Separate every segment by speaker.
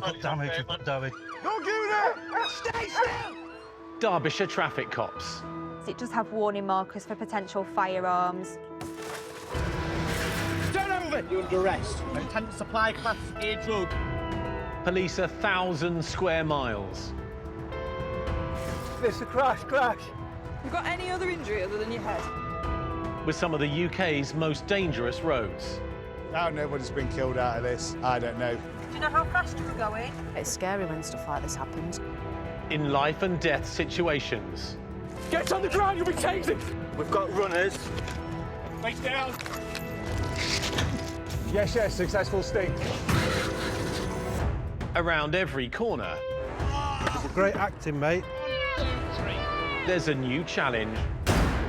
Speaker 1: damage.
Speaker 2: Stay still!
Speaker 3: Derbyshire traffic cops.
Speaker 4: It does have warning markers for potential firearms.
Speaker 2: Turn over! You're under arrest. Intent to supply Class A drug.
Speaker 3: Police 1,000 square miles.
Speaker 1: It's a crash.
Speaker 5: You got any other injury other than your head?
Speaker 3: With some of the UK's most dangerous roads.
Speaker 6: How nobody's been killed out of this, I don't know.
Speaker 4: Do you know how fast you were going?
Speaker 7: It's scary when stuff like this happens.
Speaker 3: In life and death situations.
Speaker 2: Get on the ground, you'll be tasered!
Speaker 1: We've got runners.
Speaker 2: Face down!
Speaker 6: Yes, successful sting.
Speaker 3: Around every corner,
Speaker 1: Great acting, mate.
Speaker 3: there's a new challenge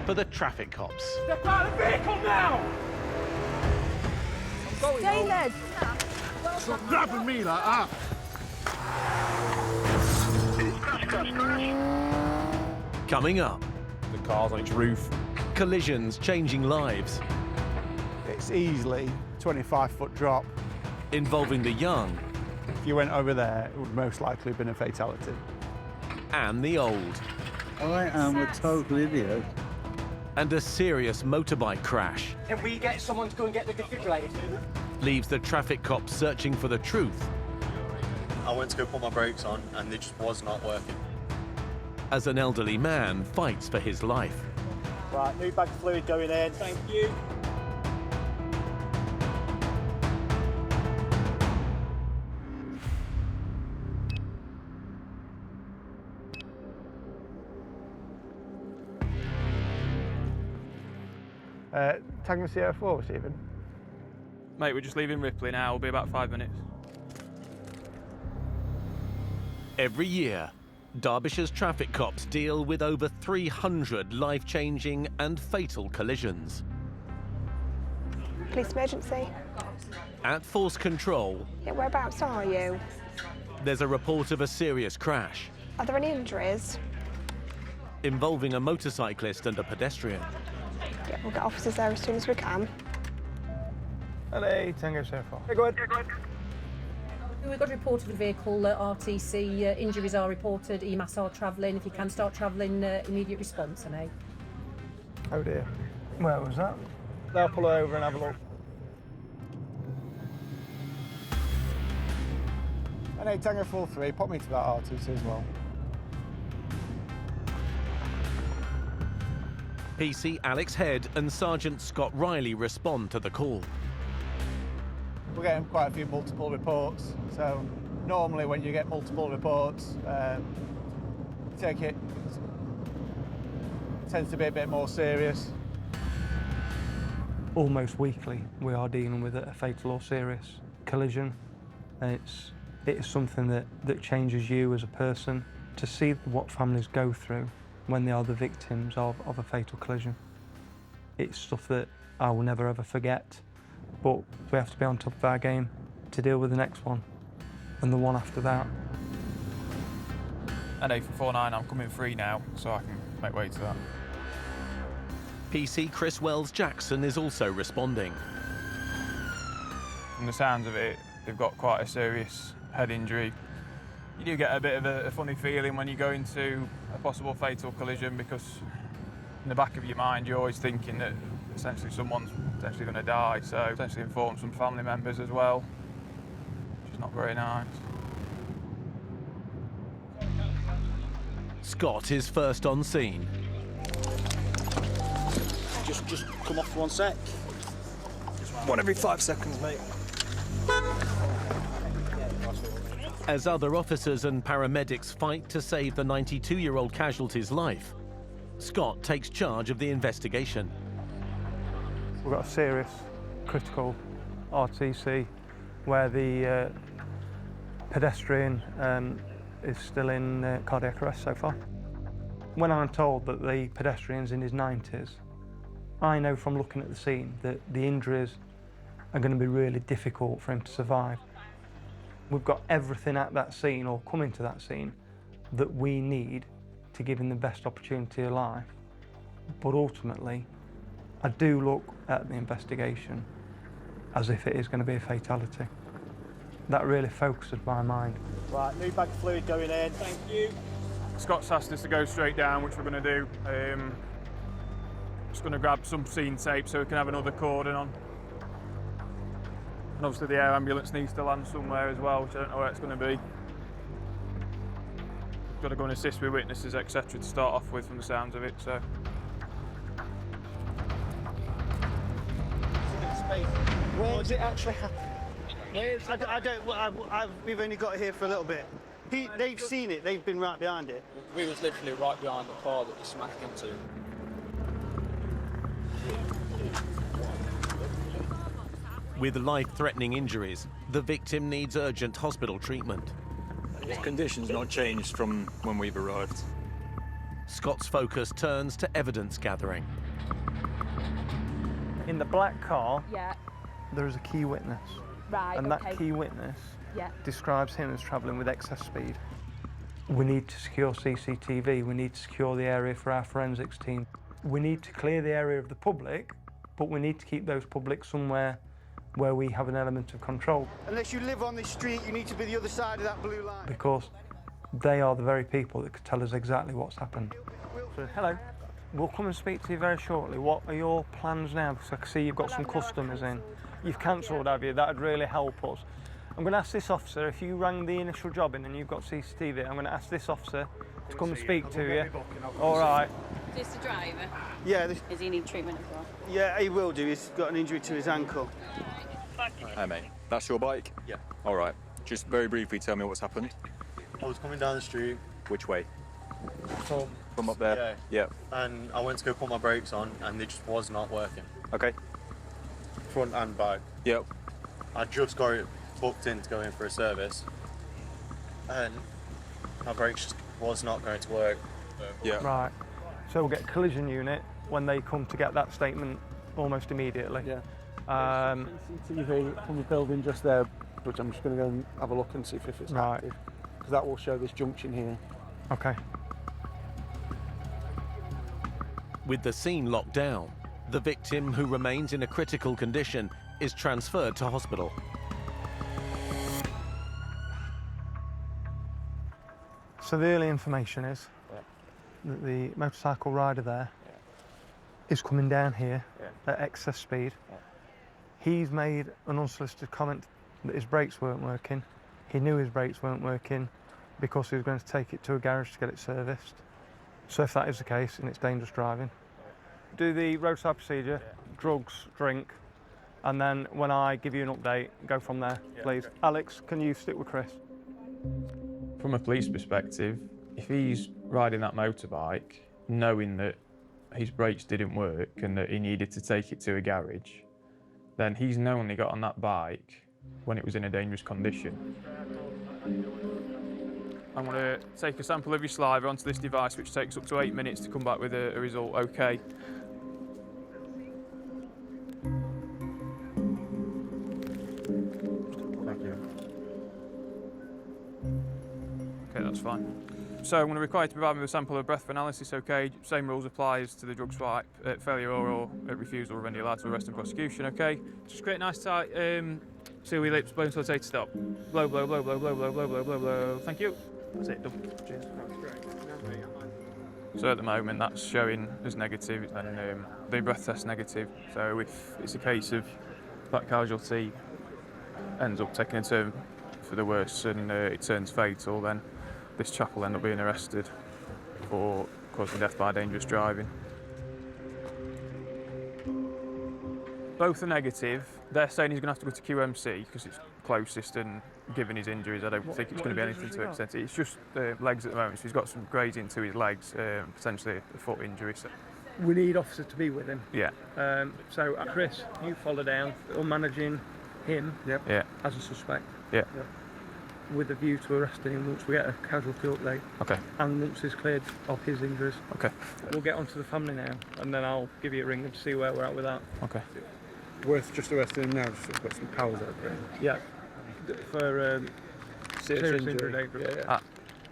Speaker 3: for the traffic cops.
Speaker 2: Step out of the vehicle now!
Speaker 4: Stay there.
Speaker 6: Stop grabbing me like that.
Speaker 3: Coming up,
Speaker 6: The car's on its roof.
Speaker 3: collisions changing lives,
Speaker 6: It's easily a 25-foot drop.
Speaker 3: involving the young
Speaker 6: If you went over there, it would most likely have been a fatality.
Speaker 3: and the old,
Speaker 1: I am a total idiot.
Speaker 3: and a serious motorbike crash
Speaker 2: Can we get someone to go and get the defibrillator?
Speaker 3: leaves the traffic cops searching for the truth
Speaker 8: I went to go put my brakes on and they just was not working.
Speaker 3: as an elderly man fights for his life.
Speaker 2: Right, new bag of fluid going in. Thank you.
Speaker 6: Tango Sierra 4, Stephen.
Speaker 9: Mate, we're just leaving Ripley now. We'll be about 5 minutes.
Speaker 3: Every year, Derbyshire's traffic cops deal with over 300 life-changing and fatal collisions.
Speaker 10: Police emergency.
Speaker 3: At Force Control,
Speaker 10: Yeah, whereabouts are you?
Speaker 3: there's a report of a serious crash
Speaker 10: Are there any injuries?
Speaker 3: involving a motorcyclist and a pedestrian.
Speaker 10: Yeah, we'll get officers there as soon as we can.
Speaker 6: LA Tango Sierra 4.
Speaker 2: Hey, go ahead.
Speaker 7: We've got a report of the vehicle, RTC, injuries are reported, EMAS are travelling. If you can start travelling, immediate response, NA.
Speaker 6: Oh dear. Where was that? They'll pull over and have a look. LA Tango 43, pop me to that RTC as well.
Speaker 3: PC Alex Head and Sergeant Scott Riley respond to the call.
Speaker 6: We're getting quite a few multiple reports, so normally when you get multiple reports, take it tends to be a bit more serious.
Speaker 11: Almost weekly, we are dealing with a fatal or serious collision, and it is something that changes you as a person. To see what families go through when they are the victims of a fatal collision, it's stuff that I will never ever forget. But we have to be on top of our game to deal with the next one and the one after that.
Speaker 9: NA for 49, I'm coming free now, so I can make way to that.
Speaker 3: PC Chris Wells Jackson is also responding.
Speaker 9: From the sounds of it, they've got quite a serious head injury. You do get a bit of a funny feeling when you go into a possible fatal collision, because in the back of your mind you're always thinking that essentially someone's potentially going to die, so potentially inform some family members as well, which is not very nice.
Speaker 3: Scott is first on scene.
Speaker 8: Just come off for 1 sec.
Speaker 2: One every 5 seconds, mate.
Speaker 3: As other officers and paramedics fight to save the 92-year-old casualty's life, Scott takes charge of the investigation.
Speaker 11: We've got a serious, critical RTC where the pedestrian is still in cardiac arrest so far. When I'm told that the pedestrian's in his 90s, I know from looking at the scene that the injuries are going to be really difficult for him to survive. We've got everything at that scene, or coming to that scene, that we need to give him the best opportunity of life. But ultimately, I do look at the investigation as if it is going to be a fatality. that really focused my mind.
Speaker 2: Right, new bag of fluid going in. Thank you.
Speaker 9: Scott's asked us to go straight down, which we're going to do. Just going to grab some scene tape so we can have another cordon on. And obviously the air ambulance needs to land somewhere as well, which I don't know where it's going to be. Got to go and assist with witnesses, etc. to start off with from the sounds of it, so.
Speaker 2: Where did it actually happen? We've only got here for a little bit. They've seen it, they've been right behind it.
Speaker 12: We was literally right behind the car that we smacked into.
Speaker 3: With life-threatening injuries, the victim needs urgent hospital treatment.
Speaker 13: His condition's not changed from when we've arrived.
Speaker 3: Scott's focus turns to evidence gathering.
Speaker 11: In the black car,
Speaker 5: Yeah.
Speaker 11: there is a key witness.
Speaker 5: Right,
Speaker 11: And
Speaker 5: okay.
Speaker 11: that key witness
Speaker 5: Yeah.
Speaker 11: describes him as travelling with excess speed. We need to secure CCTV, we need to secure the area for our forensics team. We need to clear the area of the public, but we need to keep those public somewhere where we have an element of control.
Speaker 2: Unless you live on this street, you need to be the other side of that blue line.
Speaker 11: Because they are the very people that could tell us exactly what's happened. So, hello, we'll come and speak to you very shortly. What are your plans now? Because I can see you've got some customers in. You've cancelled, have you? That'd really help us. I'm going to ask this officer, if you rang the initial job in and you've got CCTV, I'm going to ask this officer to come and speak to you. All right.
Speaker 5: Is this the driver?
Speaker 2: Yeah,
Speaker 5: Does he need treatment as well?
Speaker 2: yeah, he will do. He's got an injury to his ankle.
Speaker 13: Hey mate, that's your bike?
Speaker 8: Yeah.
Speaker 13: All right. Just very briefly tell me what's happened.
Speaker 8: I was coming down the street.
Speaker 13: Which way?
Speaker 8: From
Speaker 13: up there?
Speaker 8: Yeah.
Speaker 13: Yeah.
Speaker 8: And I went to go put my brakes on and they just was not working.
Speaker 13: Okay.
Speaker 8: Front and back.
Speaker 13: Yep.
Speaker 8: I just got it booked in to go in for a service. And my brakes just was not going to work.
Speaker 13: Yeah.
Speaker 11: Right. So we'll get a collision unit when they come to get that statement almost immediately.
Speaker 1: Yeah.
Speaker 2: CCTV from the building just there, but I'm just going to go and have a look and see if it's
Speaker 11: Right.
Speaker 2: active. Because that will show this junction here.
Speaker 11: Okay.
Speaker 3: With the scene locked down, the victim, who remains in a critical condition, is transferred to hospital.
Speaker 11: So the early information is that the motorcycle rider there is coming down here at excess speed. He's made an unsolicited comment that his brakes weren't working. He knew his brakes weren't working because he was going to take it to a garage to get it serviced. So if that is the case, then it's dangerous driving. Do the roadside procedure, drugs, drink, and then when I give you an update, go from there, please. Alex, can you stick with Chris?
Speaker 9: From a police perspective, if he's riding that motorbike, knowing that his brakes didn't work and that he needed to take it to a garage, then he's knowingly got on that bike when it was in a dangerous condition. I'm going to take a sample of your saliva onto this device, which takes up to 8 minutes to come back with a result okay. Thank you. Okay, that's fine. So I'm going to require you to provide me with a sample of breath for analysis, okay? Same rules apply as to the drug swipe, failure or refusal of any allowed to arrest and prosecution, okay? Just create a nice tight, seal your lips, blow until I say to stop. Blow, blow, blow, blow, blow, blow, blow, blow, blow, blow. Thank you. That's it, done. Cheers. So at the moment that's showing as negative and the breath test negative. So if it's a case of that casualty ends up taking a turn for the worse and it turns fatal, then this chap will end up being arrested for causing death by dangerous driving. Both are negative. They're saying he's going to have to go to QMC because it's closest, and given his injuries, I don't think it's going to be anything too extensive. It's just legs at the moment, so he's got some grazing to his legs, potentially a foot injury. So.
Speaker 11: We need officers to be with him.
Speaker 9: Yeah.
Speaker 11: So Chris, you follow down, or managing him
Speaker 9: Yeah.
Speaker 11: as a suspect.
Speaker 9: Yeah.
Speaker 11: With a view to arresting him once we get a casualty update.
Speaker 9: Okay.
Speaker 11: And once he's cleared of his injuries.
Speaker 9: Okay.
Speaker 11: We'll get onto the family now, and then I'll give you a ring and see where we're at with that.
Speaker 9: Okay.
Speaker 1: Worth just arresting him now, just to put some powers over him.
Speaker 11: Yeah. For serious injury dangerous.
Speaker 9: Yeah.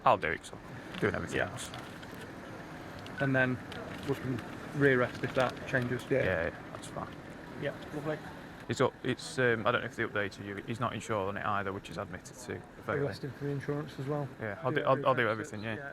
Speaker 9: I'll do it, so doing everything else.
Speaker 11: And then we can re-arrest if that changes.
Speaker 9: Yeah, that's fine.
Speaker 11: Yeah, lovely.
Speaker 9: It's up. It's I don't know if they updated you. He's not insured on it either, which is admitted to.
Speaker 11: Arrested for the insurance as well.
Speaker 9: Yeah, I'll do everything. Yeah.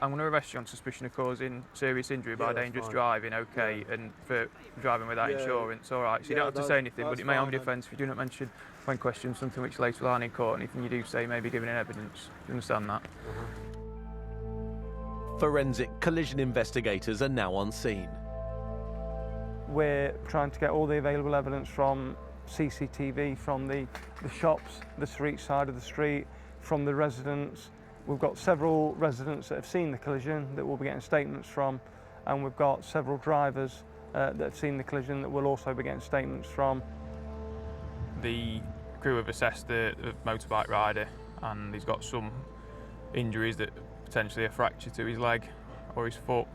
Speaker 9: I'm going to arrest you on suspicion of causing serious injury by dangerous driving, okay, and for driving without insurance, all right. So you don't have to say anything, but it may only offence if you do not mention when questioned something which later will line in court, anything you do say may be given in evidence. Do you understand that?
Speaker 3: Forensic collision investigators are now on scene.
Speaker 11: We're trying to get all the available evidence from CCTV, from the shops, the street side of the street, from the residents. We've got several residents that have seen the collision that we'll be getting statements from, and we've got several drivers that have seen the collision that we'll also be getting statements from.
Speaker 9: The crew have assessed the motorbike rider, and he's got some injuries that potentially a fracture to his leg or his foot.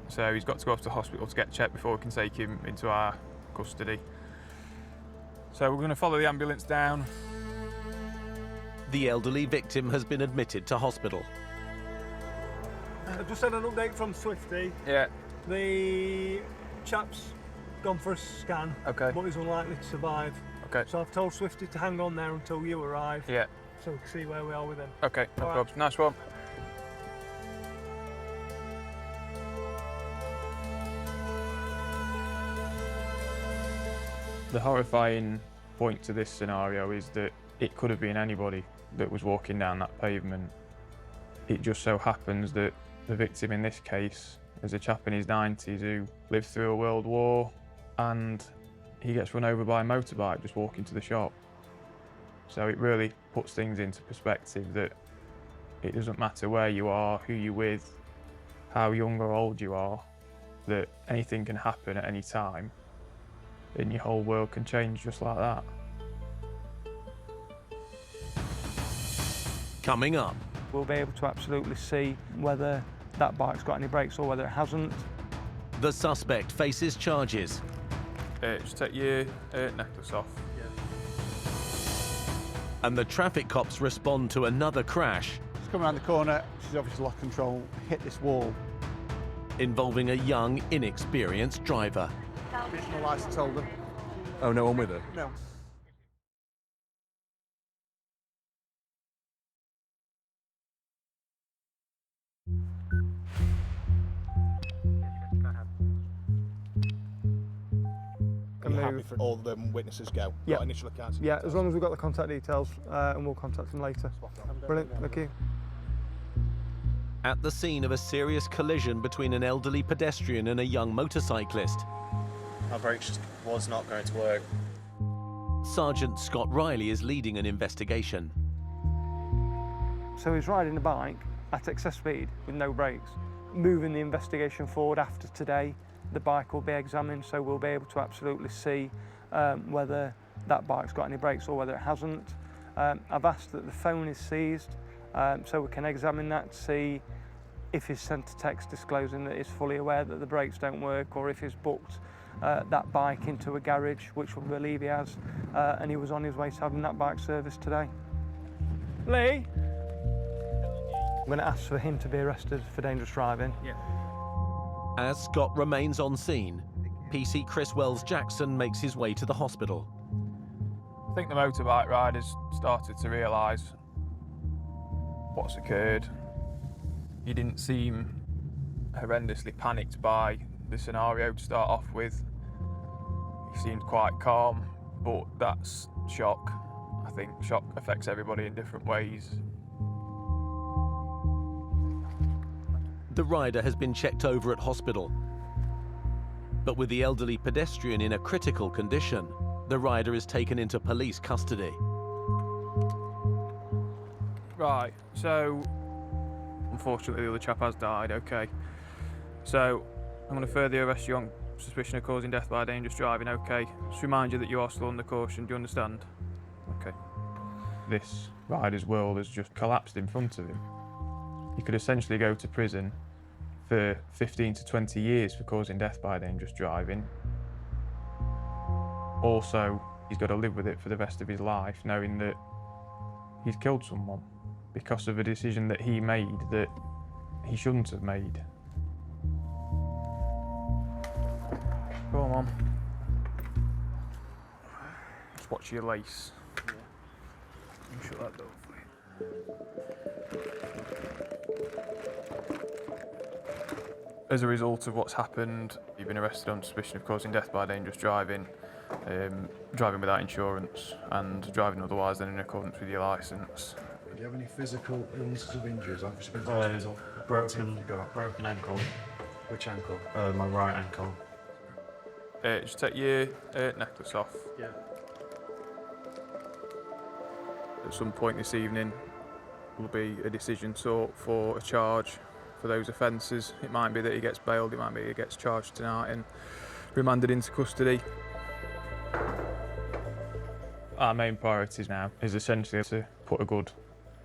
Speaker 9: So he's got to go to the hospital to get checked before we can take him into our custody. So we're going to follow the ambulance down.
Speaker 3: The elderly victim has been admitted to hospital.
Speaker 14: I've just had an update from Swifty.
Speaker 9: Yeah.
Speaker 14: The chap's gone for a scan,
Speaker 9: okay,
Speaker 14: but he's unlikely to survive.
Speaker 9: Okay.
Speaker 14: So I've told Swifty to hang on there until you arrive.
Speaker 9: Yeah.
Speaker 14: So we can see where we are with him.
Speaker 9: Okay, no problem. Nice one. The horrifying point to this scenario is that it could have been anybody that was walking down that pavement. It just so happens that the victim in this case is a chap in his 90s who lived through a world war, and he gets run over by a motorbike just walking to the shop. So it really puts things into perspective that it doesn't matter where you are, who you're with, how young or old you are, that anything can happen at any time and your whole world can change just like that.
Speaker 3: Coming up,
Speaker 11: we'll be able to absolutely see whether that bike's got any brakes or whether it hasn't.
Speaker 3: The suspect faces charges.
Speaker 9: Just take your necklace off.
Speaker 3: And the traffic cops respond to another crash.
Speaker 2: She's come around the corner, she's obviously lost control, hit this wall.
Speaker 3: Involving a young, inexperienced driver.
Speaker 2: No licence holder.
Speaker 1: Oh, no one with her?
Speaker 2: No.
Speaker 6: Are you happy for all the witnesses go?
Speaker 11: Yeah.
Speaker 6: Got initial accounts?
Speaker 11: Yeah, as long as we've got the contact details, and we'll contact them later. Brilliant, thank you.
Speaker 3: At the scene of a serious collision between an elderly pedestrian and a young motorcyclist.
Speaker 8: My brakes just was not going to work.
Speaker 3: Sergeant Scott Riley is leading an investigation.
Speaker 11: So he's riding a bike at excess speed with no brakes. Moving the investigation forward after today, the bike will be examined, so we'll be able to absolutely see whether that bike's got any brakes or whether it hasn't. I've asked that the phone is seized, so we can examine that to see if he's sent a text disclosing that he's fully aware that the brakes don't work, or if he's booked that bike into a garage, which we believe he has, and he was on his way to having that bike serviced today. Lee? I'm going to ask for him to be arrested for dangerous driving.
Speaker 3: Yeah. As Scott remains on scene, PC Chris Wells-Jackson makes his way to the hospital.
Speaker 9: I think the motorbike riders started to realise what's occurred. He didn't seem horrendously panicked by the scenario to start off with. He seemed quite calm, but that's shock. I think shock affects everybody in different ways.
Speaker 3: The rider has been checked over at hospital. But with the elderly pedestrian in a critical condition, the rider is taken into police custody.
Speaker 9: Right, so unfortunately the other chap has died, okay. So I'm going to further arrest you on suspicion of causing death by dangerous driving, okay. Just remind you that you are still under caution, do you understand? Okay. This rider's world has just collapsed in front of him. He could essentially go to prison for 15 to 20 years for causing death by dangerous driving. Also, he's got to live with it for the rest of his life, knowing that he's killed someone because of a decision that he made that he shouldn't have made. Come on. on. Just watch your lace. Yeah. Shut that door for you. As a result of what's happened, you've been arrested on suspicion of causing death by dangerous driving, driving without insurance, and driving otherwise than in accordance with your licence.
Speaker 15: Do you have any physical illnesses or injuries? I've just been to hospital.
Speaker 16: Broken ankle.
Speaker 15: Which ankle?
Speaker 16: My right ankle.
Speaker 9: Just take your necklace off.
Speaker 16: Yeah.
Speaker 9: At some point this evening, will be a decision sought for a charge for those offences. It might be that he gets bailed, it might be he gets charged tonight and remanded into custody. Our main priority now is essentially to put a good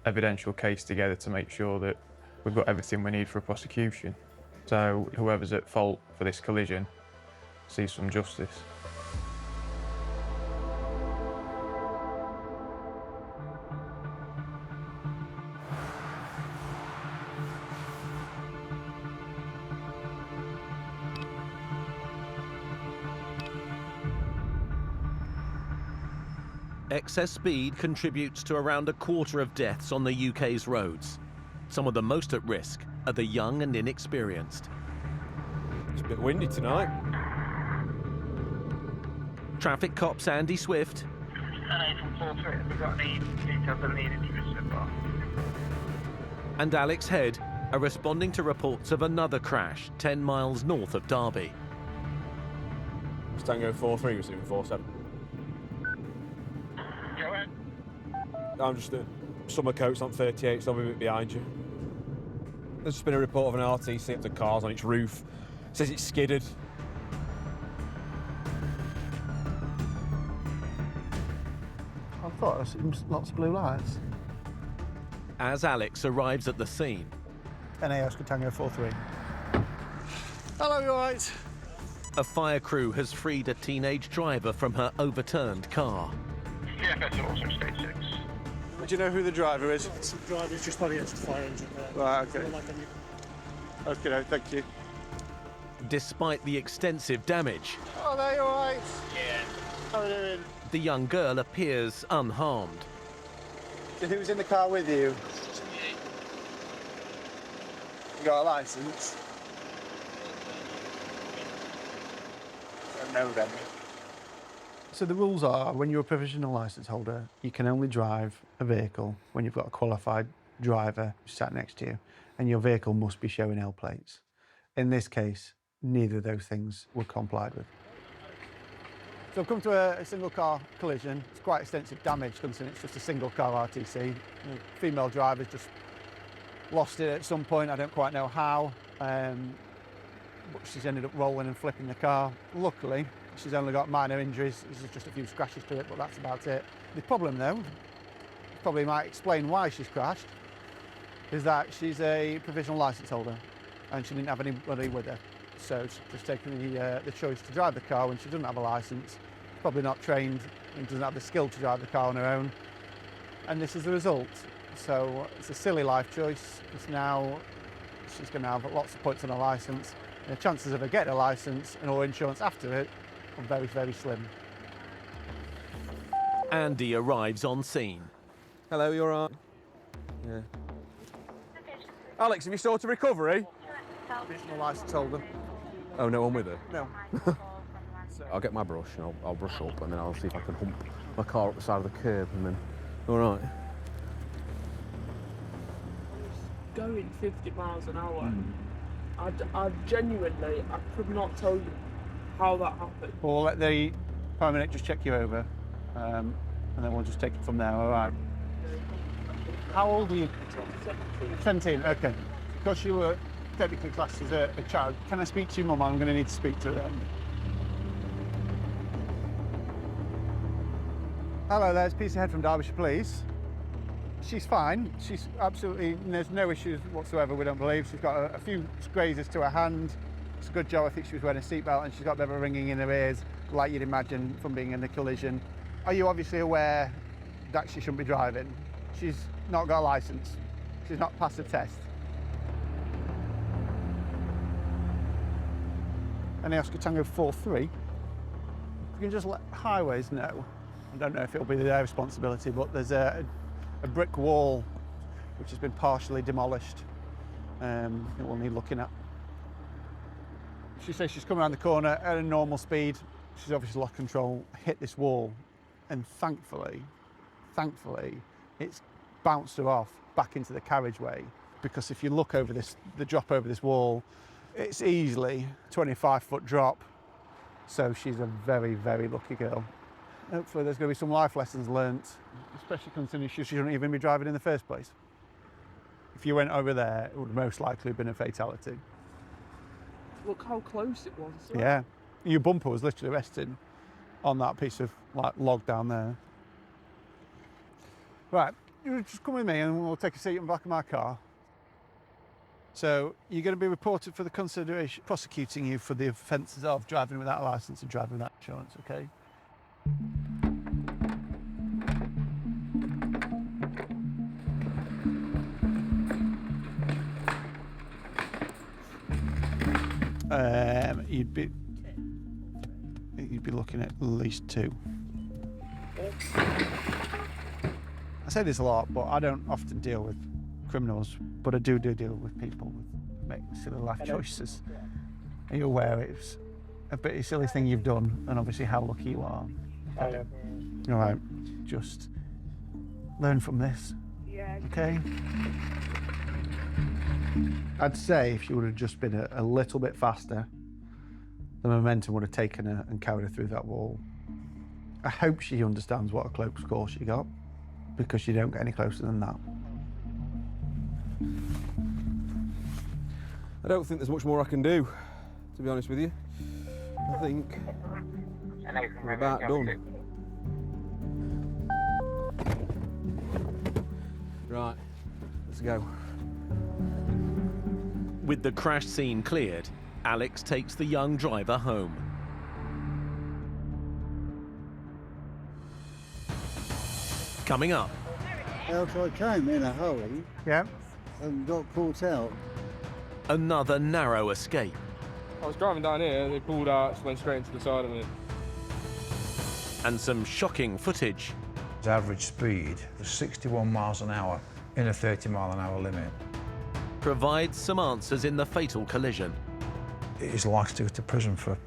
Speaker 9: evidential case together to make sure that we've got everything we need for a prosecution. So whoever's at fault for this collision sees some justice.
Speaker 3: Excess speed contributes to around a quarter of deaths on the UK's roads. Some of the most at risk are the young and inexperienced.
Speaker 17: It's a bit windy tonight.
Speaker 3: Traffic cops Andy Swift and Alex Head are responding to reports of another crash 10 miles north of Derby.
Speaker 17: Tango 4-3 receiving 4-7. I'm just at Summer Coats on 38, so I'm a bit behind you. There's just been a report of an RTC up to cars on its roof. It says it's skidded.
Speaker 2: I thought I seen lots of blue lights.
Speaker 3: As Alex arrives at the scene,
Speaker 2: NA Oscar Tango 4-3. Hello, you alright?
Speaker 3: a fire crew has freed a teenage driver from her overturned car.
Speaker 18: CFS also state 6.
Speaker 2: Do you know who the driver is?
Speaker 14: The driver is just by the extra fire engine there.
Speaker 2: Right, okay. Okay, no, thank you.
Speaker 3: Despite the extensive damage,
Speaker 2: Oh, there you alright?
Speaker 18: Yeah.
Speaker 2: How are you doing?
Speaker 3: the young girl appears unharmed.
Speaker 2: So who's in the car with you? You got a licence? No, then. So the rules are, when you're a provisional licence holder, you can only drive a vehicle when you've got a qualified driver sat next to you, and your vehicle must be showing L plates. In this case, neither of those things were complied with. So I've come to a single car collision. It's quite extensive damage considering it's just a single car RTC. The female driver's just lost it at some point, I don't quite know how. But she's ended up rolling and flipping the car. Luckily, she's only got minor injuries. There's just a few scratches to it, but that's about it. The problem though, probably might explain why she's crashed, is that she's a provisional licence holder and she didn't have anybody with her. So she's just taken the choice to drive the car when she doesn't have a licence, probably not trained and doesn't have the skill to drive the car on her own. And this is the result. So it's a silly life choice, because now she's going to have lots of points on her licence. And the chances of her getting a licence and or insurance after it are very, very slim.
Speaker 3: Andy arrives on scene.
Speaker 17: Hello, you all right? Yeah. Alex, have you sorted recovery?
Speaker 2: Provisional licence holder.
Speaker 17: Oh, no one with her?
Speaker 2: No.
Speaker 17: I'll get my brush and I'll brush up and then I'll see if I can hump my car up the side of the curb and then... All right.
Speaker 19: Going 50 miles an hour. I genuinely, I could not tell you how that happened.
Speaker 2: We'll let the paramedic just check you over, and then we'll just take it from there, all right? How old are you? 17, okay. Because you were technically classed as a child, can I speak to your mum? I'm going to need to speak to her. Hello there, it's PC Head from Derbyshire Police. She's fine. She's absolutely, there's no issues whatsoever, we don't believe. She's got a few grazes to her hand. It's a good job. I think she was wearing a seatbelt and she's got a bit of a ringing in her ears, like you'd imagine from being in the collision. Are you obviously aware that she shouldn't be driving? She's not got a licence. She's not passed the test. And the Oscar Tango 4-3. You can just let highways know. I don't know if it'll be their responsibility, but there's a brick wall which has been partially demolished. It will need looking at. She says she's come around the corner at a normal speed. She's obviously lost control, hit this wall, and thankfully, it's bounced her off back into the carriageway. Because if you look over the drop over this wall, it's easily a 25-foot drop. So she's a very, very lucky girl. Hopefully there's going to be some life lessons learnt, especially considering she shouldn't even be driving in the first place. If you went over there, it would most likely have been a fatality.
Speaker 19: Look how close it was.
Speaker 2: Yeah, your bumper was literally resting on that piece of log down there. Right, you just come with me and we'll take a seat in the back of my car. So you're going to be reported for the consideration prosecuting you for the offences of driving without a licence and driving without insurance, okay? You'd be looking at least 2. I say this a lot, but I don't often deal with criminals, but I do deal with people who make silly life choices. Are you aware it's a bit of a silly thing you've done, and obviously how lucky you are? All right, just learn from this, okay? I'd say if you would have just been a little bit faster, the momentum would have taken her and carried her through that wall. I hope she understands what a close call she got, because you don't get any closer than that.
Speaker 17: I don't think there's much more I can do, to be honest with you. I think we're about done. Right, let's go.
Speaker 3: With the crash scene cleared, Alex takes the young driver home. Coming up.
Speaker 20: Out I came in a hurry.
Speaker 2: Yeah.
Speaker 20: And got caught out.
Speaker 3: Another narrow escape.
Speaker 9: I was driving down here, they pulled out, just went straight into the side of me.
Speaker 3: And some shocking footage.
Speaker 15: His average speed was 61 miles an hour in a 30-mile-an-hour limit.
Speaker 3: Provides some answers in the fatal collision.
Speaker 15: He's likely to go to prison for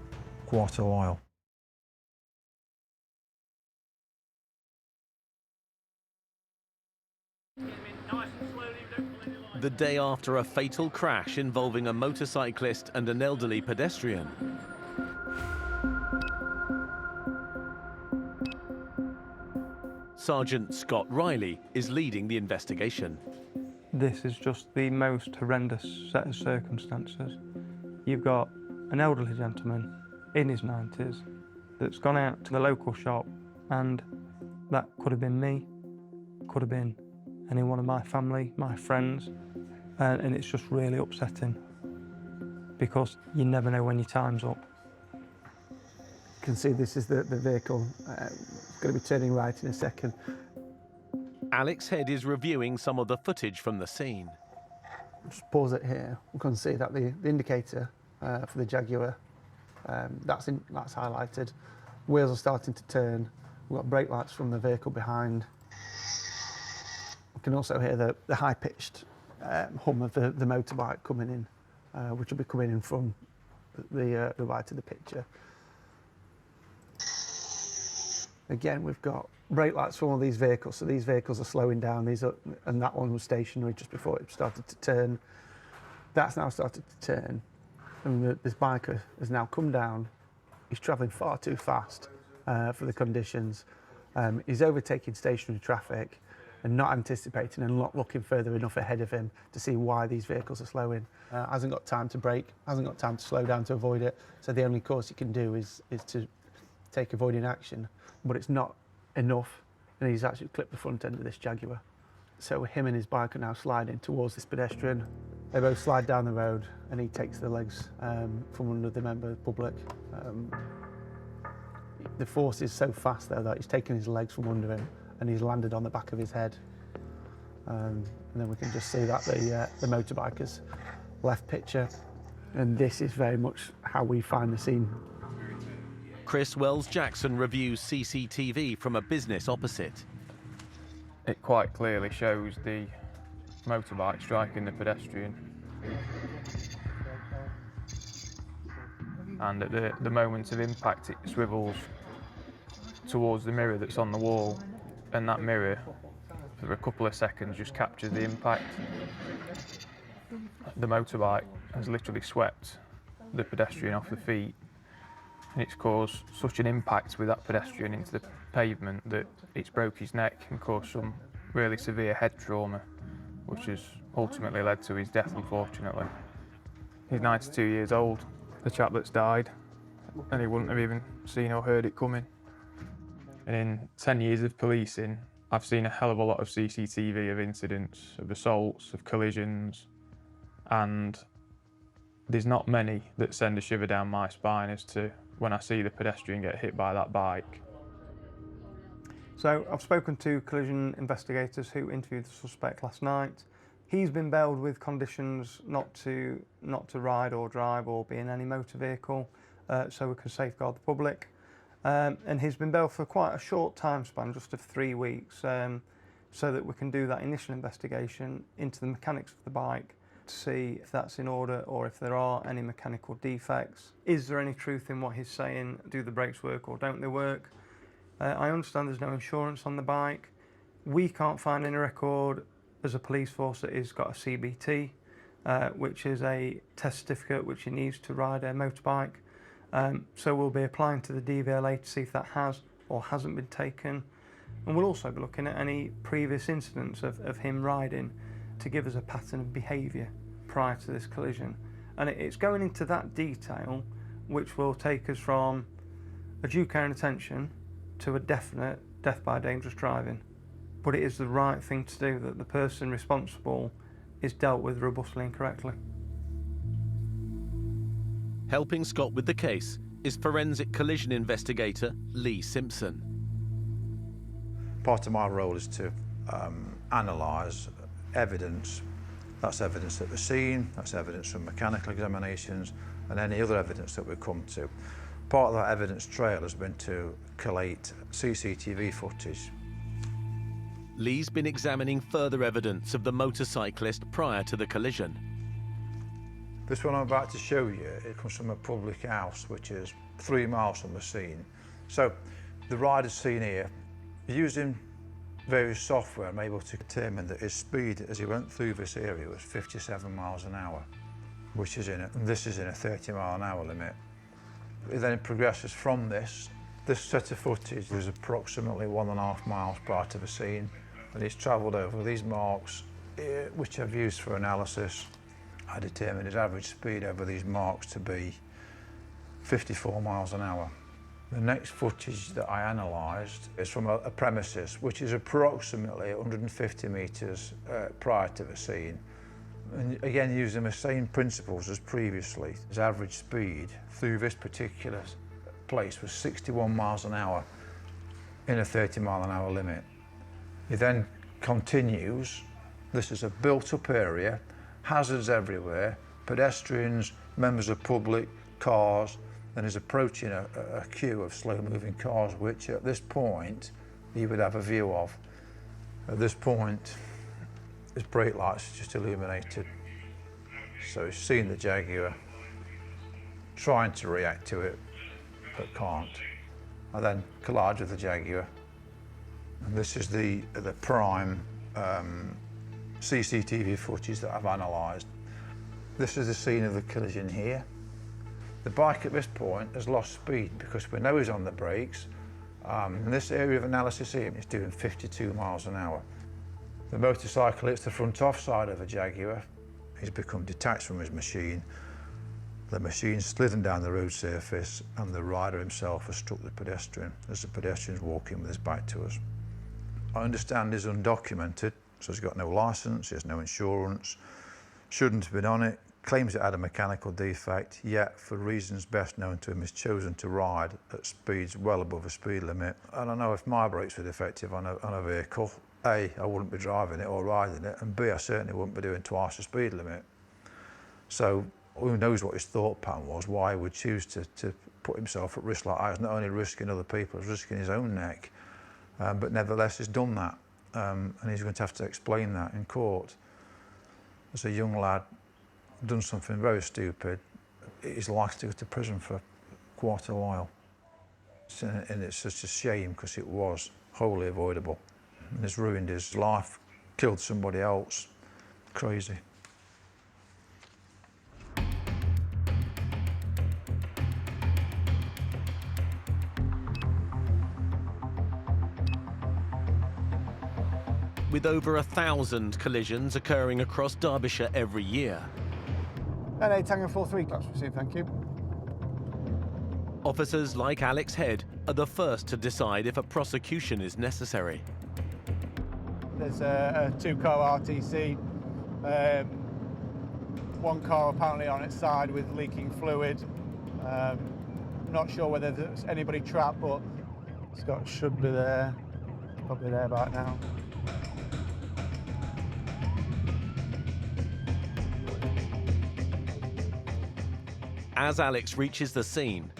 Speaker 15: quite a while.
Speaker 3: The day after a fatal crash involving a motorcyclist and an elderly pedestrian. Sergeant Scott Riley is leading the investigation.
Speaker 11: This is just the most horrendous set of circumstances. You've got an elderly gentleman in his 90s that's gone out to the local shop, and that could have been me, could have been any one of my family, my friends, and it's just really upsetting because you never know when your time's up.
Speaker 2: You can see this is the vehicle. It's going to be turning right in a second.
Speaker 3: Alex Head is reviewing some of the footage from the scene.
Speaker 2: Just pause it here. We can see that the indicator for the Jaguar, that's highlighted. Wheels are starting to turn. We've got brake lights from the vehicle behind. We can also hear the high-pitched hum of the motorbike coming in, which will be coming in from the right of the picture. Again, we've got brake lights from all these vehicles, so these vehicles are slowing down. And that one was stationary just before it started to turn. That's now started to turn, and this biker has now come down. He's travelling far too fast for the conditions. He's overtaking stationary traffic and not anticipating and not looking further enough ahead of him to see why these vehicles are slowing. Hasn't got time to brake, hasn't got time to slow down to avoid it. So the only course he can do is to take avoiding action. But it's not enough, and he's actually clipped the front end of this Jaguar. So him and his bike are now sliding towards this pedestrian. They both slide down the road, and he takes the legs from under the member of the public. The force is so fast though that he's taken his legs from under him, and he's landed on the back of his head. And then we can just see that the motorbiker's left picture. And this is very much how we find the scene.
Speaker 3: Chris Wells-Jackson reviews CCTV from a business opposite.
Speaker 9: It quite clearly shows the motorbike striking the pedestrian. And at the moment of impact, it swivels towards the mirror that's on the wall, and that mirror, for a couple of seconds, just captures the impact. The motorbike has literally swept the pedestrian off the feet, and it's caused such an impact with that pedestrian into the pavement that it's broke his neck and caused some really severe head trauma, which has ultimately led to his death, unfortunately. He's 92 years old, the chap that's died, and he wouldn't have even seen or heard it coming. And in 10 years of policing, I've seen a hell of a lot of CCTV of incidents, of assaults, of collisions, and there's not many that send a shiver down my spine as to when I see the pedestrian get hit by that bike.
Speaker 11: So I've spoken to collision investigators who interviewed the suspect last night. He's been bailed with conditions not to ride or drive or be in any motor vehicle, so we can safeguard the public. And he's been bailed for quite a short time span, just of 3 weeks, so that we can do that initial investigation into the mechanics of the bike to see if that's in order or if there are any mechanical defects. Is there any truth in what he's saying? Do the brakes work or don't they work? I understand there's no insurance on the bike. We can't find any record as a police force that he's got a CBT, which is a test certificate which he needs to ride a motorbike. So we'll be applying to the DVLA to see if that has or hasn't been taken. And we'll also be looking at any previous incidents of him riding to give us a pattern of behaviour prior to this collision. And it's going into that detail which will take us from a due care and attention to a definite death by dangerous driving. But it is the right thing to do, that the person responsible is dealt with robustly and correctly.
Speaker 3: Helping Scott with the case is forensic collision investigator Lee Simpson.
Speaker 15: Part of my role is to analyse evidence. That's evidence at the scene, that's evidence from mechanical examinations, and any other evidence that we come to. Part of that evidence trail has been to collate CCTV footage.
Speaker 3: Lee's been examining further evidence of the motorcyclist prior to the collision.
Speaker 15: This one I'm about to show you, it comes from a public house which is 3 miles from the scene. So the rider's seen here. Using various software, I'm able to determine that his speed as he went through this area was 57 miles an hour, which is and this is in a 30 mile an hour limit. It then progresses from this. This set of footage was approximately 1.5 miles prior to the scene, and he's travelled over these marks, which I've used for analysis. I determined his average speed over these marks to be 54 miles an hour. The next footage that I analysed is from a premises which is approximately 150 metres prior to the scene. And again, using the same principles as previously, his average speed through this particular place was 61 miles an hour in a 30 mile an hour limit. He then continues. This is a built-up area, hazards everywhere, pedestrians, members of public, cars, and is approaching a queue of slow-moving cars, which at this point he would have a view of. At this point, his brake lights just illuminated. So he's seen the Jaguar, trying to react to it, but can't. I then collide with the Jaguar. And this is the prime CCTV footage that I've analysed. This is the scene of the collision here. The bike at this point has lost speed because we know he's on the brakes. In this area of analysis here, it's doing 52 miles an hour. The motorcycle hits the front off side of the Jaguar. He's become detached from his machine. The machine's slidden down the road surface, and the rider himself has struck the pedestrian as the pedestrian's walking with his back to us. I understand he's undocumented, so he's got no licence, he has no insurance, shouldn't have been on it, claims it had a mechanical defect, yet for reasons best known to him has chosen to ride at speeds well above a speed limit. I don't know if my brakes were defective on a vehicle. A, I wouldn't be driving it or riding it, and B, I certainly wouldn't be doing twice the speed limit. So Who knows what his thought pattern was, why he would choose to put himself at risk like that. He's not only risking other people, he's risking his own neck. But nevertheless, he's done that. And he's going to have to explain that in court. As a young lad, done something very stupid, he's likely to go to prison for quite a while. And it's such a shame because it was wholly avoidable. And it's ruined his life, killed somebody else. Crazy.
Speaker 3: With over 1,000 collisions occurring across Derbyshire every year.
Speaker 2: LA Tango 43, claps received, thank you.
Speaker 3: Officers like Alex Head are the first to decide if a prosecution is necessary.
Speaker 6: There's a two-car RTC, one car apparently on its side with leaking fluid. Not sure whether there's anybody trapped, but Scott should be there. Probably there by now.
Speaker 3: As Alex reaches the scene,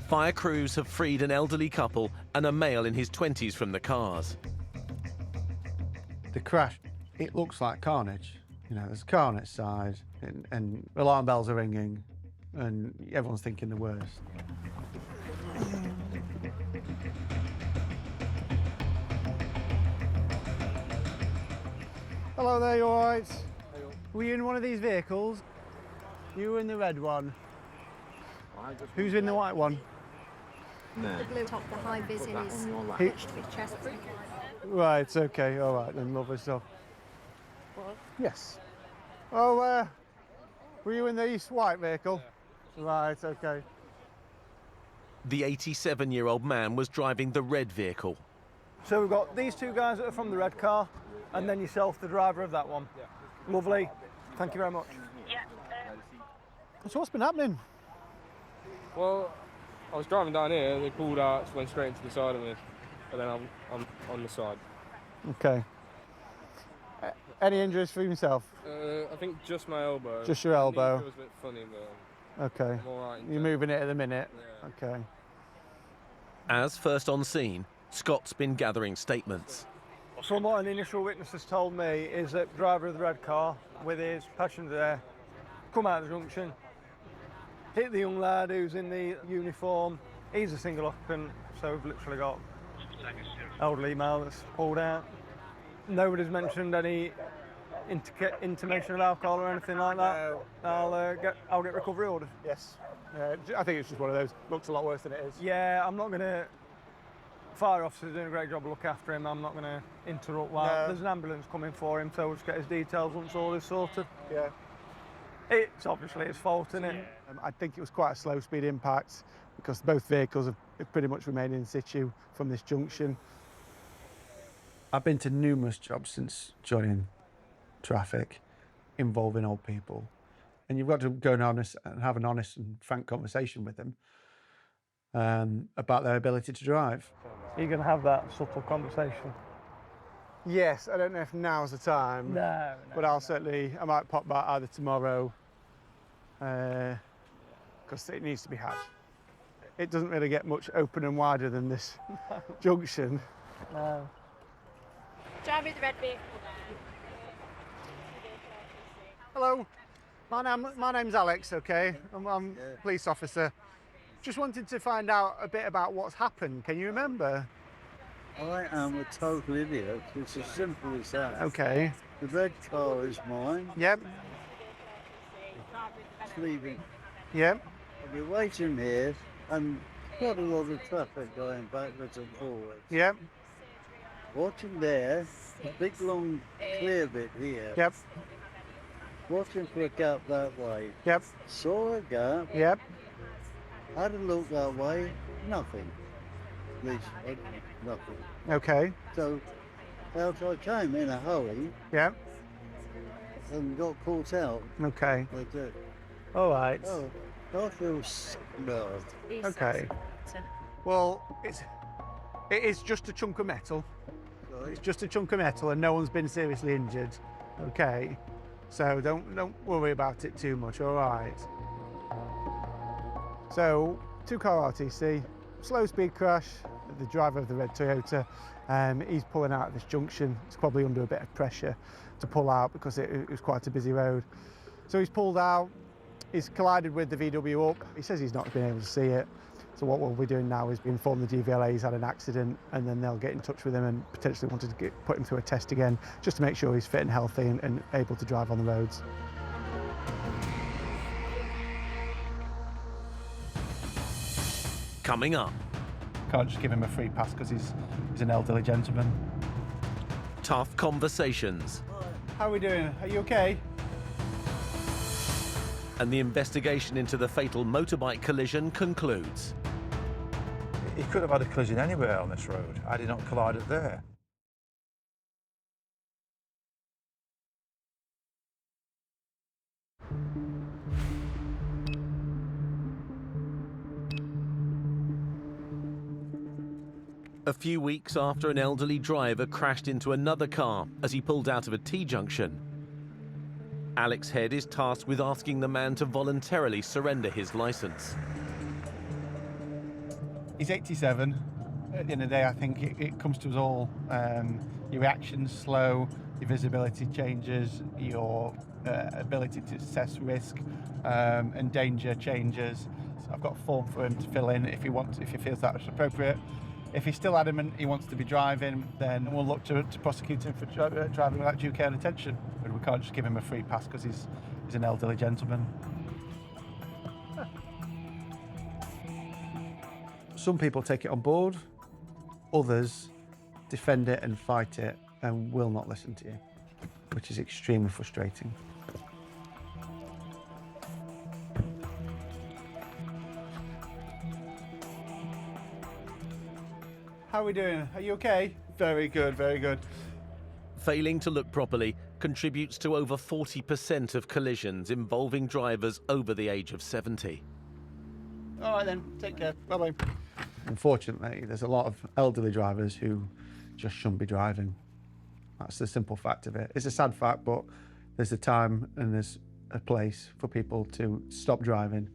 Speaker 3: fire crews have freed an elderly couple and a male in his 20s from the cars.
Speaker 2: The crash, it looks like carnage. You know, there's a car on its side and alarm bells are ringing and everyone's thinking the worst. Hello there, you all right? Were you in one of these vehicles? You were in the red one. Who's in the white one?
Speaker 21: No. The blue top, the high vis in his chest.
Speaker 2: Right, okay, all right then, lovely stuff.
Speaker 21: What?
Speaker 2: Yes. Oh, were you in the East White vehicle? Yeah. Right, okay.
Speaker 3: The 87-year-old man was driving the red vehicle.
Speaker 11: So we've got these two guys that are from the red car, and then yourself, the driver of that one. Yeah. Lovely. Thank you very much.
Speaker 19: Yeah.
Speaker 2: So what's been happening?
Speaker 22: Well, I was driving down here, they pulled out, went straight into the side of me, and then I'm on the side.
Speaker 2: Okay. Any injuries for yourself?
Speaker 22: I think just my elbow.
Speaker 2: Just your elbow?
Speaker 22: It was a bit funny, but
Speaker 2: okay.
Speaker 22: I'm all right.
Speaker 2: You're moving it at the minute?
Speaker 22: Yeah.
Speaker 2: Okay.
Speaker 3: As first on scene, Scott's been gathering statements.
Speaker 11: From what an initial witness has told me is that driver of the red car with his passenger there come out of the junction, hit the young lad who's in the uniform. He's a single occupant, so we've literally got elderly male that's pulled out. Nobody's mentioned any intimation of alcohol or anything like that. No. I'll get recovery ordered.
Speaker 2: Yes. I think it's just one of those. Looks a lot worse than it is.
Speaker 11: Yeah, I'm not going to. Fire officer's doing a great job of looking after him. I'm not going to interrupt while there's an ambulance coming for him, so we'll just get his details once all is sorted.
Speaker 2: Yeah.
Speaker 11: It's obviously his fault, isn't it?
Speaker 2: I think it was quite a slow speed impact because both vehicles have pretty much remained in situ from this junction. I've been to numerous jobs since joining traffic involving old people, and you've got to go and have an honest and frank conversation with them about their ability to drive.
Speaker 11: Are you going to have that subtle conversation?
Speaker 2: Yes, I don't know if now's the time.
Speaker 11: No.
Speaker 2: But I might pop back either tomorrow, because it needs to be had. It doesn't really get much open and wider than this junction.
Speaker 11: No.
Speaker 21: Driver of the red vehicle.
Speaker 2: Hello, my name's Alex, okay? I'm a police officer. Just wanted to find out a bit about what's happened. Can you remember?
Speaker 20: I am a total idiot. It's as simple as that.
Speaker 2: Okay.
Speaker 20: The red car is mine.
Speaker 2: Yep.
Speaker 20: It's leaving.
Speaker 2: Yep.
Speaker 20: I'll be waiting here, and quite a lot of traffic going backwards and forwards.
Speaker 2: Yep.
Speaker 20: Watching there, a big long clear bit here.
Speaker 2: Yep.
Speaker 20: Watching for a gap that way.
Speaker 2: Yep.
Speaker 20: Saw a gap.
Speaker 2: Yep.
Speaker 20: Had a look that way, nothing. At least, nothing.
Speaker 2: Okay.
Speaker 20: So, out I came in a hurry.
Speaker 2: Yep.
Speaker 20: And got caught out.
Speaker 2: Okay.
Speaker 20: I did.
Speaker 2: All right.
Speaker 20: Oh, I feel bad.
Speaker 2: Okay. Well, it is just a chunk of metal.
Speaker 20: Sorry?
Speaker 2: It's just a chunk of metal, and no one's been seriously injured. Okay. So don't worry about it too much. All right.
Speaker 6: So, two-car RTC, slow speed crash, the driver of the red Toyota, he's pulling out of this junction. He's probably under a bit of pressure to pull out because it was quite a busy road. So he's pulled out, he's collided with the VW up. He says he's not been able to see it. So what we'll be doing now is inform the DVLA he's had an accident, and then they'll get in touch with him and potentially want to put him through a test again, just to make sure he's fit and healthy and able to drive on the roads.
Speaker 3: Coming up.
Speaker 2: Can't just give him a free pass because he's an elderly gentleman.
Speaker 3: Tough conversations.
Speaker 2: How are we doing? Are you okay?
Speaker 3: And the investigation into the fatal motorbike collision concludes.
Speaker 15: He could have had a collision anywhere on this road had he not collided there.
Speaker 3: A few weeks after an elderly driver crashed into another car as he pulled out of a T-junction, Alex Head is tasked with asking the man to voluntarily surrender his license.
Speaker 2: He's 87. At the end of the day, I think it comes to us all. Your reaction's slow, your visibility changes, your ability to assess risk and danger changes. So I've got a form for him to fill in if he feels that's appropriate. If he's still adamant he wants to be driving, then we'll look to prosecute him for driving without due care and attention. But we can't just give him a free pass because he's an elderly gentleman. Some people take it on board, others defend it and fight it and will not listen to you, which is extremely frustrating. How are we doing? Are you okay? Very good, very good.
Speaker 3: Failing to look properly contributes to over 40% of collisions involving drivers over the age of 70.
Speaker 2: All right then, take care. Bye-bye. Unfortunately, there's a lot of elderly drivers who just shouldn't be driving. That's the simple fact of it. It's a sad fact, but there's a time and there's a place for people to stop driving,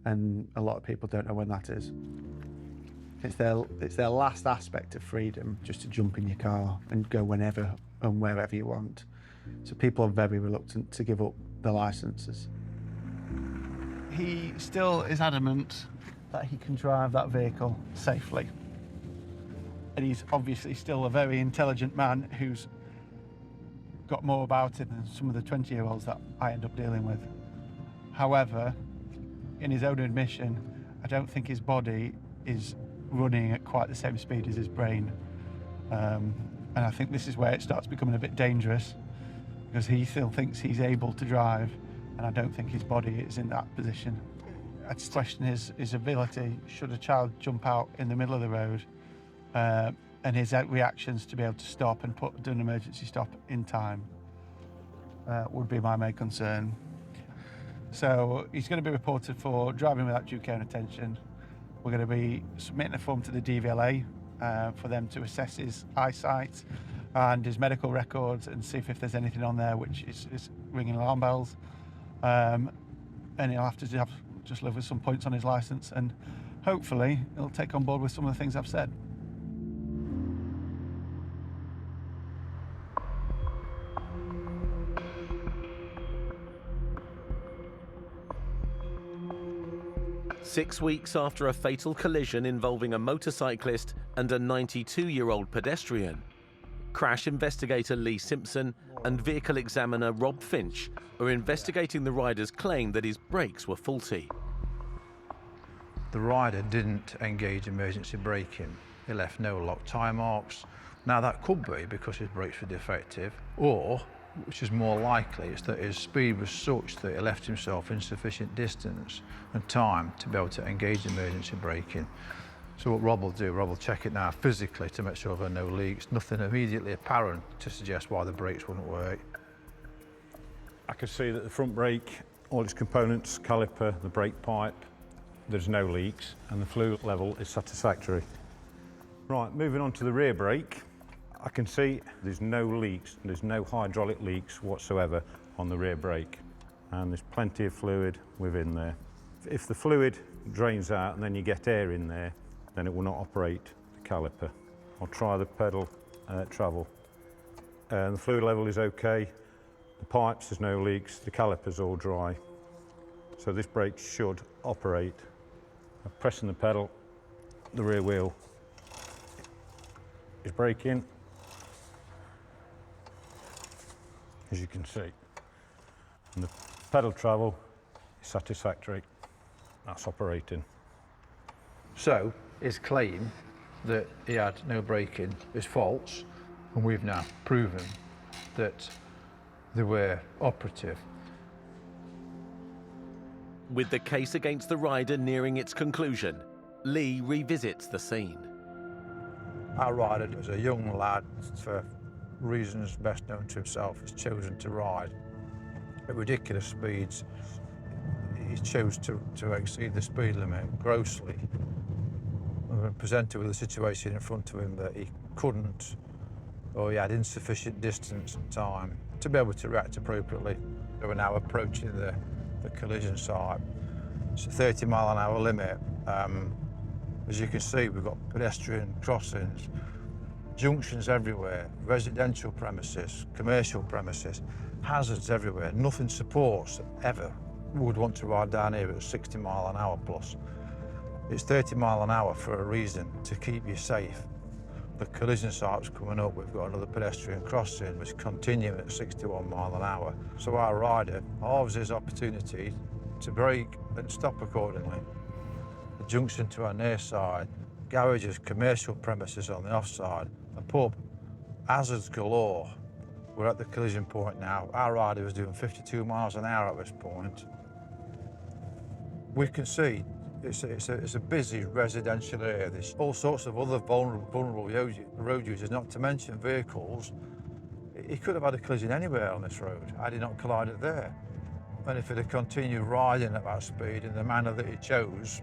Speaker 2: and a lot of people don't know when that is. It's their last aspect of freedom, just to jump in your car and go whenever and wherever you want. So people are very reluctant to give up their licenses. He still is adamant that he can drive that vehicle safely. And he's obviously still a very intelligent man who's got more about it than some of the 20-year-olds that I end up dealing with. However, in his own admission, I don't think his body is running at quite the same speed as his brain. And I think this is where it starts becoming a bit dangerous, because he still thinks he's able to drive, and I don't think his body is in that position. I'd question his ability, should a child jump out in the middle of the road, and his reactions to be able to stop and do an emergency stop in time would be my main concern. So he's going to be reported for driving without due care and attention. We're going to be submitting a form to the DVLA for them to assess his eyesight and his medical records and see if there's anything on there which is ringing alarm bells. And he'll have to just live with some points on his licence, and hopefully he'll take on board with some of the things I've said.
Speaker 3: Six weeks after a fatal collision involving a motorcyclist and a 92-year-old pedestrian, crash investigator Lee Simpson and vehicle examiner Rob Finch are investigating the rider's claim that his brakes were faulty.
Speaker 15: The rider didn't engage emergency braking. He left no lock tire marks. Now that could be because his brakes were defective, or, which is more likely, is that his speed was such that he left himself insufficient distance and time to be able to engage emergency braking. So what Rob will do, Rob will check it now physically to make sure there are no leaks, nothing immediately apparent to suggest why the brakes wouldn't work.
Speaker 4: I can see that the front brake, all its components, caliper, the brake pipe, there's no leaks and the fluid level is satisfactory. Right, moving on to the rear brake, I can see there's no leaks, there's no hydraulic leaks whatsoever on the rear brake, and there's plenty of fluid within there. If the fluid drains out and then you get air in there, then it will not operate the caliper. I'll try the pedal travel. The fluid level is okay, the pipes, there's no leaks, the caliper's all dry. So this brake should operate. I'm pressing the pedal, the rear wheel is braking, as you can see. And the pedal travel is satisfactory. That's operating.
Speaker 15: So his claim that he had no braking is false, and we've now proven that they were operative.
Speaker 3: With the case against the rider nearing its conclusion, Lee revisits the scene.
Speaker 15: Our rider was a young lad, for reasons best known to himself, has chosen to ride at ridiculous speeds. He chose to exceed the speed limit grossly. We were presented with a situation in front of him that he couldn't, or he had insufficient distance and time to be able to react appropriately. We're now approaching the collision site. It's a 30-mile-an-hour limit. As you can see, we've got pedestrian crossings, junctions everywhere, residential premises, commercial premises, hazards everywhere. Nothing supports ever would want to ride down here at 60 mile an hour plus. It's 30 mile an hour for a reason, to keep you safe. The collision site's coming up, we've got another pedestrian crossing which continues at 61 mile an hour. So our rider halves his opportunity to brake and stop accordingly. The junction to our near side, garages, commercial premises on the offside, a pub, hazards galore. We're at the collision point now. Our rider was doing 52 miles an hour at this point. We can see it's a busy residential area. There's all sorts of other vulnerable road users, not to mention vehicles. He could have had a collision anywhere on this road had he not collided there. And if he'd have continued riding at that speed in the manner that he chose,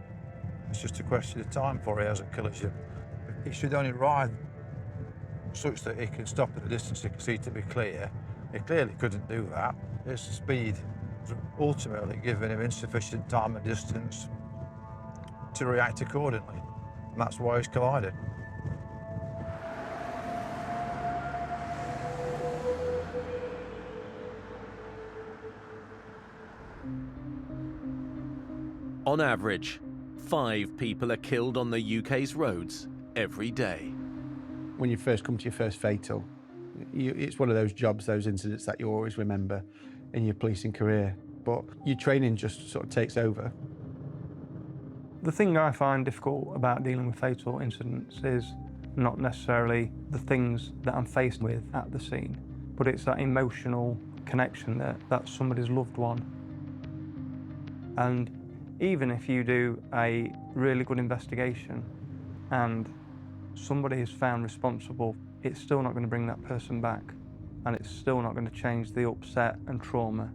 Speaker 15: it's just a question of time before he has a collision. He should only ride such that he can stop at the distance he can see to be clear. He clearly couldn't do that. His speed was ultimately giving him insufficient time and distance to react accordingly. And that's why he's collided.
Speaker 3: On average, 5 people are killed on the UK's roads every day.
Speaker 2: When you first come to your first fatal, it's one of those jobs, those incidents that you always remember in your policing career. But your training just sort of takes over.
Speaker 11: The thing I find difficult about dealing with fatal incidents is not necessarily the things that I'm faced with at the scene, but it's that emotional connection that's somebody's loved one. And even if you do a really good investigation and somebody is found responsible, it's still not going to bring that person back, and it's still not going to change the upset and trauma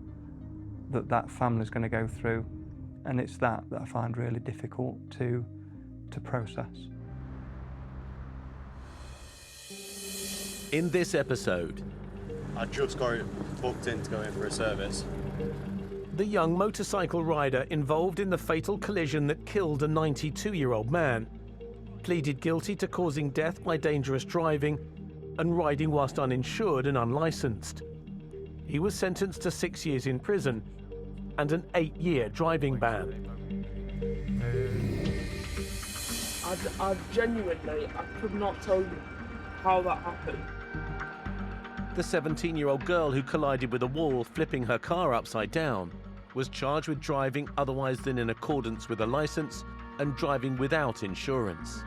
Speaker 11: that family's going to go through. And it's that I find really difficult to process.
Speaker 3: In this episode,
Speaker 8: I just got booked in to go in for a service.
Speaker 3: The young motorcycle rider involved in the fatal collision that killed a 92-year-old man pleaded guilty to causing death by dangerous driving and riding whilst uninsured and unlicensed. He was sentenced to 6 years in prison and an 8-year driving ban.
Speaker 19: I genuinely, I could not tell you how that happened.
Speaker 3: The 17-year-old girl who collided with a wall, flipping her car upside down, was charged with driving otherwise than in accordance with a license and driving without insurance.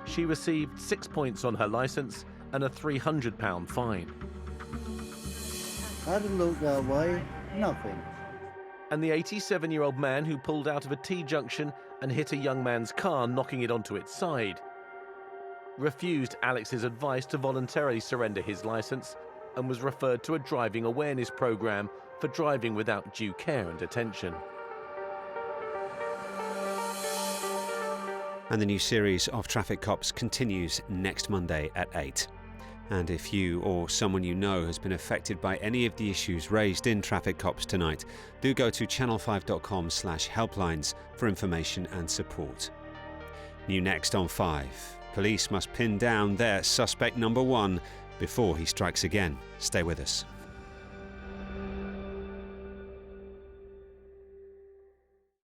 Speaker 3: She received 6 points on her license and a £300 fine.
Speaker 20: I didn't look that way, nothing.
Speaker 3: And the 87-year-old man who pulled out of a T-junction and hit a young man's car, knocking it onto its side, refused Alex's advice to voluntarily surrender his license and was referred to a driving awareness program for driving without due care and attention.
Speaker 7: And the new series of Traffic Cops continues next Monday at 8. And if you or someone you know has been affected by any of the issues raised in Traffic Cops Tonight, do go to channel5.com/helplines for information and support. New next on 5. Police must pin down their suspect number 1 before he strikes again. Stay with us.